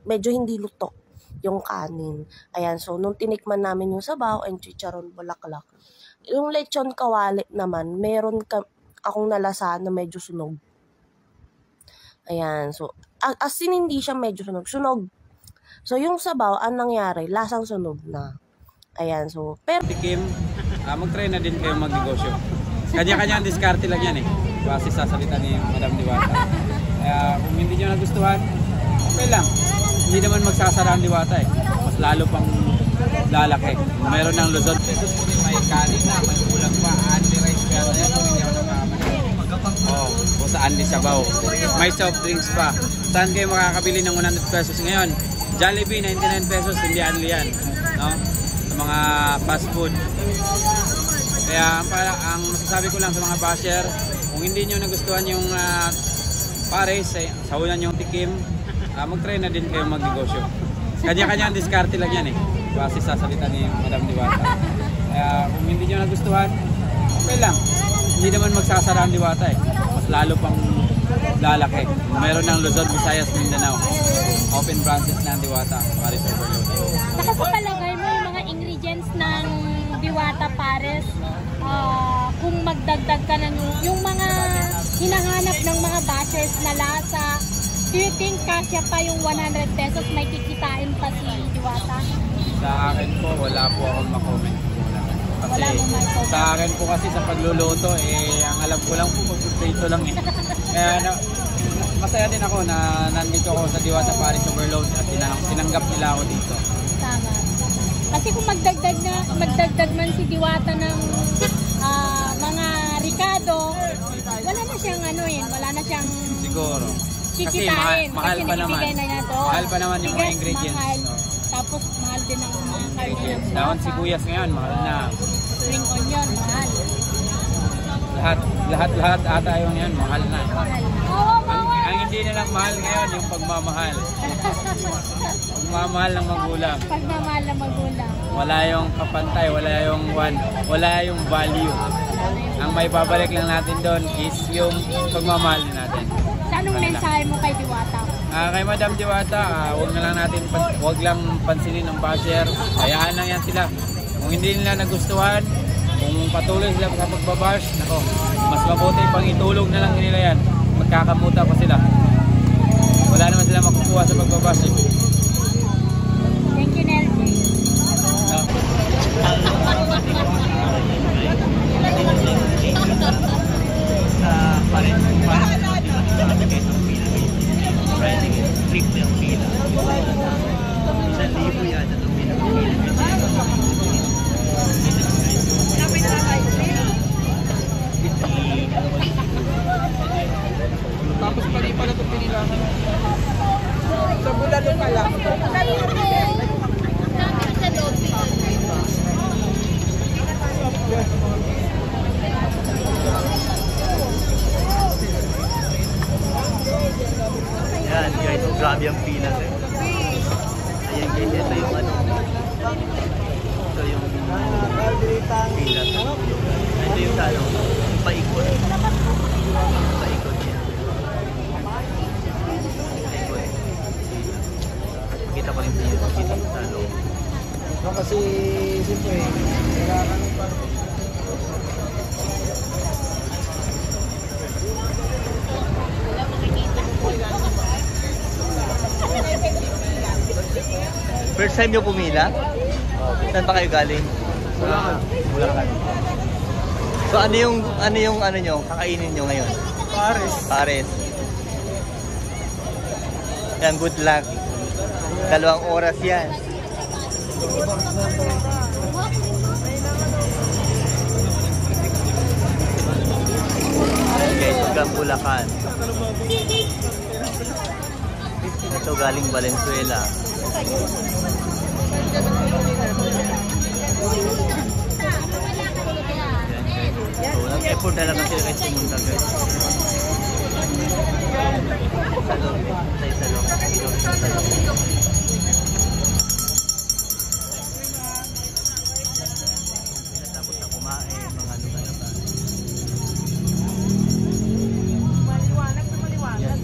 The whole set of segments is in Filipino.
medyo hindi luto yung kanin. Ayan, so nung tinikman namin yung sabaw and chicharon bulaklak, yung lechon kawali naman, meron akong nalasahan na medyo sunog. Ayan, so as in hindi siya medyo sunog. So yung sabaw, ang nangyari, lasang sunog na. Ayan, so pero Tikim, mag-try na din kayo magnegosyo. Kanya-kanya ang diskarte lang yan eh. Base sa salita ni Madam Diwata. Kaya kung hindi nyo nagustuhan, okay lang. Hindi naman magsasara ang Diwata eh. Mas lalo pang lalaki. Kung meron ng Luzon pesos, may kanin na, may ulam pa, Andy rice kaya na yan. Hindi ako nagkamali. O sa Andy Sabaw. May soft drinks pa. Saan kayo makakabili ng 100 pesos ngayon? Jollibee, 99 pesos, hindi anli yan. No? Sa mga fast food. Kaya ang masasabi ko lang sa mga basher, kung hindi nyo nagustuhan yung pares, sa una nyong tikim, mag-try na din kayo magnegosyo. Kanya-kanya ang diskarte lang yan eh. Base sa salita ni Madam Diwata. Kaya kung hindi nyo nagustuhan, okay lang. Hindi naman magsasara ang Diwata eh. Mas lalo pang lalaki. Kung meron ng Luzon, Visayas, Mindanao, open branches na ang Diwata. Pares Overload. Saka sa palagay mo yung mga ingredients ng Diwata Pares, kung magdagdag ka ng yung mga hinahanap ng mga bashers na lasa, do you think kasya pa yung 100 pesos may kikitain pa si Diwata? Sa akin po, wala po akong makomment. Kasi Wala mo may comment. sa akin po kasi sa pagluluto, ang alam ko lang po magpuprito lang eh. Kaya masaya din ako na nandito ako sa Diwata Pares Overload at tinanggap nila ako dito. Tama. Kasi kung magdagdag man si Diwata ng mga Ricardo, wala na siyang wala na siyang Siguro. Kasi kikitain. mahal pa naman. Na niya to. Mahal pa naman yung mga Bigas, ingredients. mahal. No? Tapos mahal din ang mga Ingredients. carne. Dahon sibuyas ngayon, mahal na. Spring onion, mahal. Lahat ata yung yan, mahal na. Mahal. Ang hindi nilang mahal ngayon, yung pagmamahal. Pagmamahal ng magulang. Pagmamahal ng magulang. Wala yung kapantay, wala yung value. Ang may babalik lang natin doon is yung pagmamahal natin. So, anong mensahe mo kay Diwata? Kay Madam Diwata, wag lang pansinin ng basher. Hayaan lang yan sila. Kung hindi nila nagustuhan, kung patuloy sila sa pagbabash, nako, mas mabuti pang itulog na lang nila yan. Magkakamuta pa sila. Wala naman sila makukuha sa pagbabash. Thank you, Nelly. Triple ang pila. 1,000 yata itong pila. Tapos pala ito pinilangan. Sa bulalo pala. Yan guys, so grabe ang pila eh. Ayan guys, ito yung ito yung pila. Ito yung paikot. Paikot yan. Paikot. Makita pa rin yung pakita sa loob. Kasi siyempre, kailangan pa. First time nyo pumila? Saan pa kayo galing? Bulacan. So ano yung nyo, kakainin nyo ngayon? Pares. Pares. Yan, good luck. 2 oras yan. Okay, hanggang Bulacan. Ito galing Valenzuela. So, nag-effort talaga sila kahit pumunta guys. Sa loob, sa loob. Tapos na kumain, mga lugar na ba. Maliwanag na maliwanag.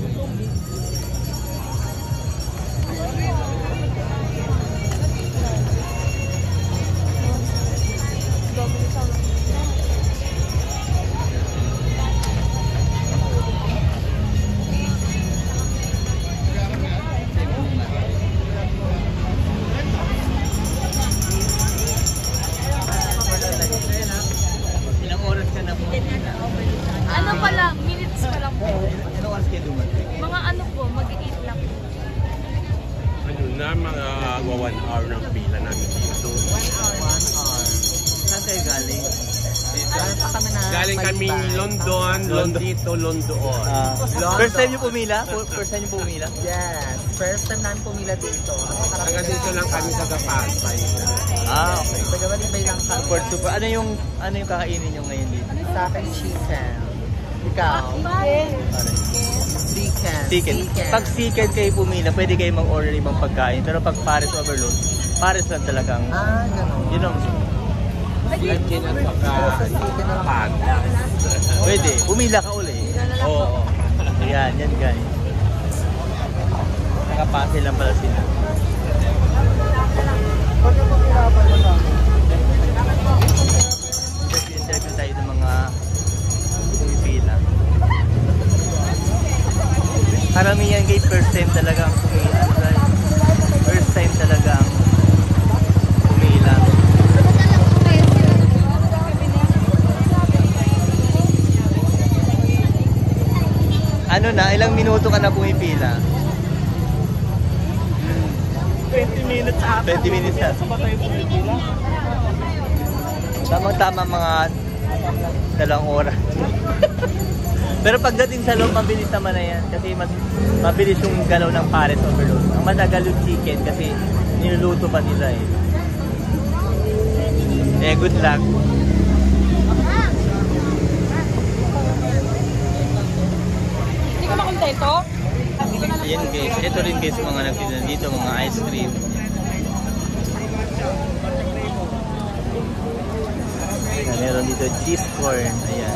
na mga 1 hour ng pila namin dito. 1 hour. Saan kayo galing? Galing kami London, Londito, Londoon. First time niyo pumila? First time niyo pumila? Yes, first time namin pumila dito. Taga dito lang kami sa Gapasay. Okay. Taga-Malibay lang kami. Super. Ano yung kakainin niyo ngayon dito? Sa akin, chicken. Ikaw? Chicken. Pag chicken kayo pumila, pwede kayo mag-order ibang pagkain. Pero pag Paris overload, Paris lang talagang. Ganun. Yun ang Chicken at saka pan. pwede. Pumila ka uli. Oo. Ayan, yan guys. Nakapase lang pala sila. Interview tayo ng mga pumipila. Karamihan guys, first time talaga ang pumila. First time talaga ang pumila. Ano na, ilang minuto ka na pumipila? 20 minutes after. 20 minutes na. Tamang-tama mga 2 oras. Pero pagdating sa loob, mabilis naman na yan. Kasi mas mabilis yung galaw ng Paris overload. Ang matagal yung chicken kasi niluluto pa nila eh. Good luck. Hindi ka makontento? Ayan guys, ito rin guys mga nagtinda dito, mga ice cream. Ayan, meron dito cheese corn. Ayan.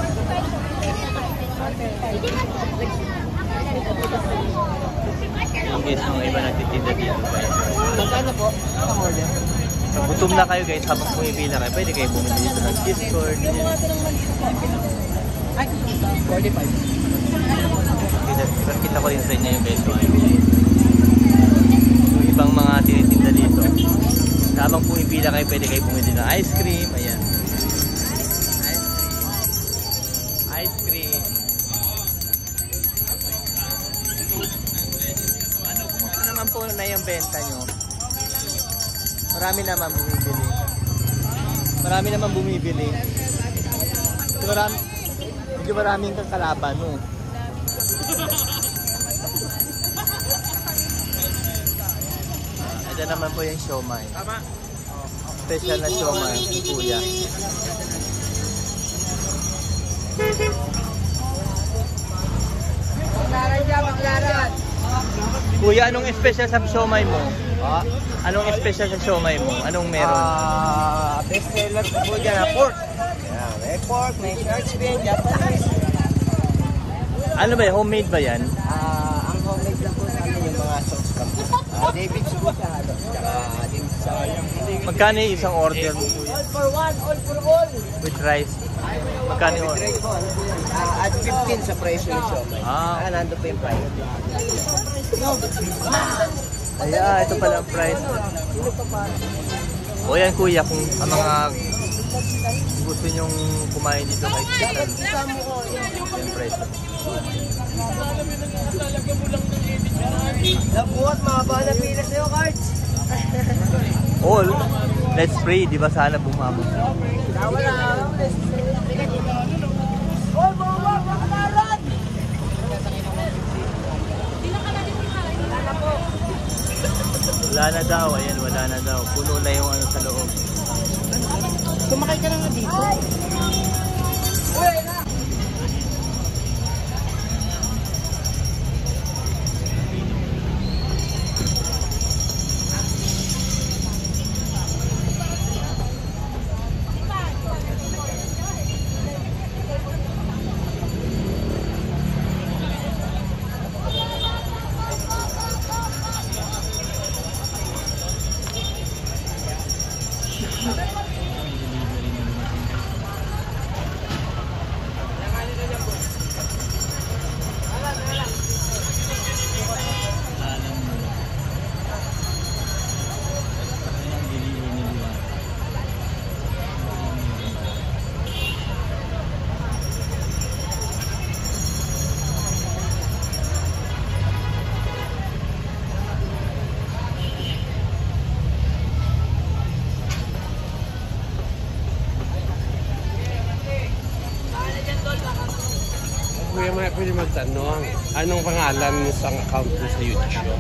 Ayan guys, mga iba nagtitinda dito. Magkano po? Ang order? Pag gutom na kayo guys, habang pumipila kayo, pwede kayo bumili dito ng cheese corn. Ay, 45. Kita ko rin sa inyo yung beso. Yung ibang mga tinitinda dito. Habang pumipila kayo, pwede kayo bumili ng ice cream. Ayan. Ice cream. Ano naman po na yung benta nyo? Marami naman bumibili. Marami naman bumibili. Medyo maraming kakalaban, no? Ito naman po yung siomai. Special na siomai, kuya. Kuya, anong special sa siomai mo? Anong special sa siomai mo? Anong meron? Best seller po dyan na pork. Yeah, may pork, may shark's fin, Japanese. Ano ba yan? Homemade ba yan? Ang homemade lang po sa amin yung mga sauce pa po. David's po siya. Tsaka din sa Magkano yung isang order mo, kuya? all for one, all for all. With rice? Magkano yung order? Grade po, ano po yan? At 15 sa presyo ng siomai. Nando po yung price. Ayan, ito pala ang price. O yan kuya, kung ang mga gusto nyong kumain dito kay Chicken, yung price. Nabuhat, mahaba na pila sa'yo, cards. All, let's pray, di ba sana bumabot? Wala. Oy, mga kanalan! Wala na daw, ayan, wala na daw. Puno na yung ano sa loob. Sumakay ka na nga dito. pwede magtanong, anong pangalan mo sa account mo sa YouTube?